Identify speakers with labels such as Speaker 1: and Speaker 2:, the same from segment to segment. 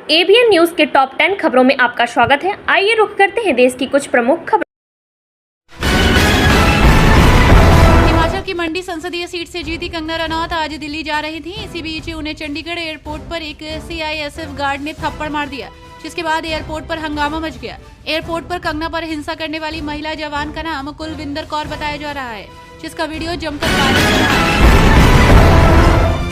Speaker 1: ABN news के top 10 खबरों में आपका स्वागत है। आइए रुख करते हैं देश की कुछ प्रमुख खबरों।
Speaker 2: हिमाचल की मंडी संसदीय सीट से जीती कंगना रनौत आज दिल्ली जा रही थी। इसी बीच उन्हें चंडीगढ़ एयरपोर्ट पर एक सीआईएसएफ गार्ड ने थप्पड़ मार दिया, जिसके बाद एयरपोर्ट पर हंगामा मच गया। एयरपोर्ट पर कंगना पर हिंसा करने वाली महिला जवान का नाम कुलविंदर कौर बताया जा रहा है, जिसका वीडियो जमकर वायरल हो रहा है।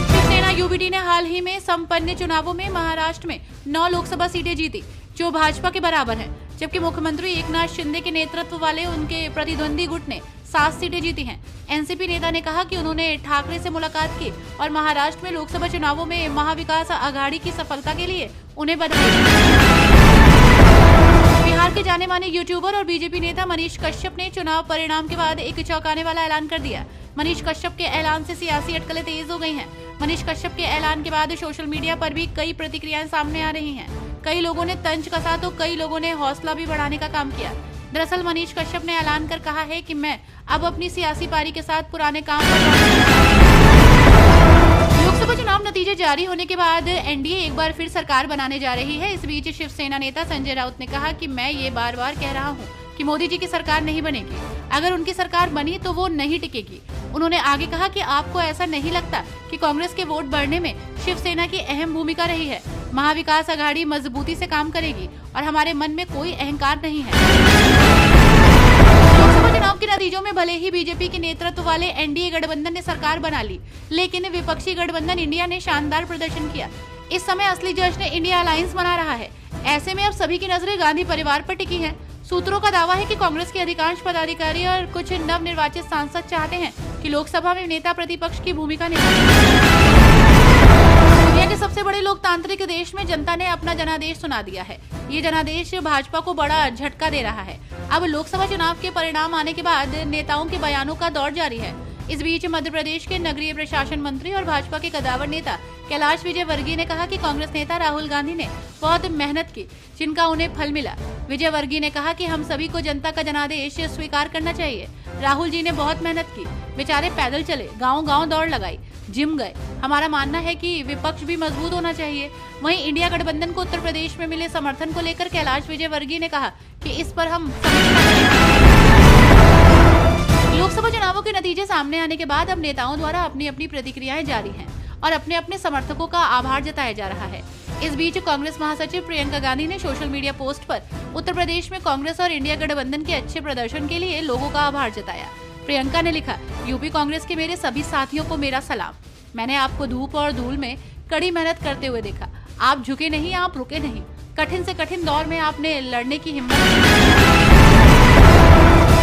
Speaker 2: शिवसेना यूबीडी ने हाल ही में संपन्न चुनावों में महाराष्ट्र में 9 लोकसभा सीटें जीती, जो भाजपा के बराबर है, जबकि मुख्यमंत्री एकनाथ शिंदे के नेतृत्व वाले उनके प्रतिद्वंदी गुट ने 7 सीटें जीती हैं। एनसीपी नेता ने कहा कि उन्होंने ठाकरे से मुलाकात की और महाराष्ट्र में लोकसभा चुनावों में महाविकास आघाड़ी की सफलता के लिए उन्हें बधाई दी। बिहार के जाने माने यूट्यूबर और बीजेपी नेता मनीष कश्यप ने चुनाव परिणाम के बाद एक चौंकाने वाला ऐलान कर दिया। मनीष कश्यप के ऐलान से सियासी अटकलें तेज हो गई हैं। मनीष कश्यप के ऐलान के बाद सोशल मीडिया पर भी कई प्रतिक्रियाएं सामने आ रही हैं। कई लोगों ने तंज कसा तो कई लोगों ने हौसला भी बढ़ाने का काम किया। दरअसल मनीष कश्यप ने ऐलान कर कहा है कि मैं अब अपनी सियासी पारी के साथ पुराने काम पर लोकसभा चुनाव नतीजे जारी होने के बाद एनडीए एक बार फिर सरकार बनाने जा रही है। इस बीच शिवसेना नेता संजय राउत ने कहा कि मैं ये बार बार कह रहा हूँ कि मोदी जी की सरकार नहीं बनेगी। अगर उनकी सरकार बनी तो वो नहीं टिकेगी। उन्होंने आगे कहा कि आपको ऐसा नहीं लगता कि कांग्रेस के वोट बढ़ने में शिवसेना की अहम भूमिका रही है। महाविकास आघाड़ी मजबूती से काम करेगी और हमारे मन में कोई अहंकार नहीं है। लोकसभा चुनाव के नतीजों में भले ही बीजेपी के नेतृत्व वाले एनडीए गठबंधन ने सरकार बना ली, लेकिन विपक्षी गठबंधन इंडिया ने शानदार प्रदर्शन किया। इस समय असली जश्न इंडिया अलायंस मना रहा है। ऐसे में अब सभी की नजरें गांधी परिवार पर टिकी हैं। सूत्रों का दावा है कि कांग्रेस के अधिकांश पदाधिकारी और कुछ नवनिर्वाचित सांसद चाहते हैं कि लोकसभा में नेता प्रतिपक्ष की भूमिका निभाएं। दुनिया के सबसे बड़े लोकतांत्रिक देश में जनता ने अपना जनादेश सुना दिया है। ये जनादेश भाजपा को बड़ा झटका दे रहा है। अब लोकसभा चुनाव के परिणाम आने के बाद नेताओं के बयानों का दौर जारी है। इस बीच मध्य प्रदेश के नगरीय प्रशासन मंत्री और भाजपा के कद्दावर नेता कैलाश विजयवर्गीय ने कहा कि कांग्रेस नेता राहुल गांधी ने बहुत मेहनत की, जिनका उन्हें फल मिला। विजयवर्गीय ने कहा कि हम सभी को जनता का जनादेश स्वीकार करना चाहिए। राहुल जी ने बहुत मेहनत की, बेचारे पैदल चले, गांव-गांव दौड़ लगाई, जिम गए। हमारा मानना है कि विपक्ष भी मजबूत होना चाहिए। वहीं इंडिया गठबंधन को उत्तर प्रदेश में मिले समर्थन को लेकर कैलाश विजयवर्गीय ने कहा कि इस पर हम लोकसभा चुनावों के नतीजे सामने आने के बाद अब नेताओं द्वारा अपनी अपनी प्रतिक्रियाएं जारी हैं और अपने अपने समर्थकों का आभार जताया जा रहा है। इस बीच कांग्रेस महासचिव प्रियंका गांधी ने सोशल मीडिया पोस्ट पर उत्तर प्रदेश में कांग्रेस और इंडिया गठबंधन के अच्छे प्रदर्शन के लिए लोगों का आभार जताया। प्रियंका ने लिखा, यूपी कांग्रेस के मेरे सभी साथियों को मेरा सलाम। मैंने आपको धूप और धूल में कड़ी मेहनत करते हुए देखा। आप झुके नहीं, आप रुके नहीं। कठिन से कठिन दौर में आपने लड़ने की हिम्मत।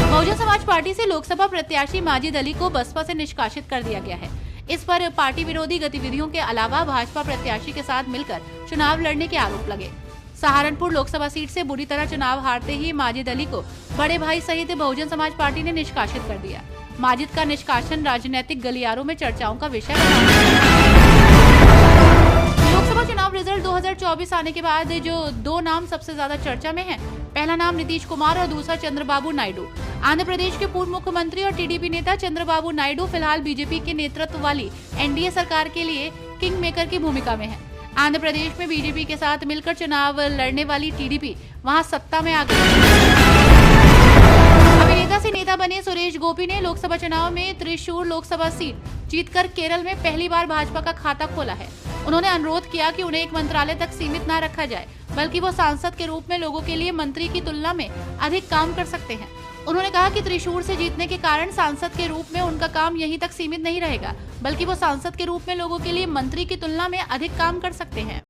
Speaker 2: बहुजन समाज पार्टी से लोकसभा प्रत्याशी माजिद अली को बसपा से निष्कासित कर दिया गया है। इस पर पार्टी विरोधी गतिविधियों के अलावा भाजपा प्रत्याशी के साथ मिलकर चुनाव लड़ने के आरोप लगे। सहारनपुर लोकसभा सीट से बुरी तरह चुनाव हारते ही माजिद अली को बड़े भाई सहित बहुजन समाज पार्टी ने निष्कासित कर दिया। माजिद का निष्कासन राजनीतिक गलियारों में चर्चाओं का विषय बना। लोकसभा चुनाव रिजल्ट 2024 आने के बाद जो 2 नाम सबसे ज्यादा चर्चा में हैं, पहला नाम नीतीश कुमार और दूसरा चंद्रबाबू नायडू। आंध्र प्रदेश के पूर्व मुख्यमंत्री और टीडीपी नेता चंद्रबाबू नायडू फिलहाल बीजेपी के नेतृत्व वाली एनडीए सरकार के लिए किंग मेकर की भूमिका में है। आंध्र प्रदेश में बीजेपी के साथ मिलकर चुनाव लड़ने वाली टीडीपी वहां सत्ता में आ गई। अभिनेता से नेता बने सुरेश गोपी ने लोकसभा चुनाव में त्रिशूर लोकसभा सीट जीतकर केरल में पहली बार भाजपा का खाता खोला है। उन्होंने अनुरोध किया कि उन्हें एक मंत्रालय तक सीमित न रखा जाए, बल्कि वो सांसद के रूप में लोगों के लिए मंत्री की तुलना में अधिक काम कर सकते हैं। उन्होंने कहा कि त्रिशूर से जीतने के कारण सांसद के रूप में उनका काम यहीं तक सीमित नहीं रहेगा, बल्कि वो सांसद के रूप में लोगों के लिए मंत्री की तुलना में अधिक काम कर सकते हैं।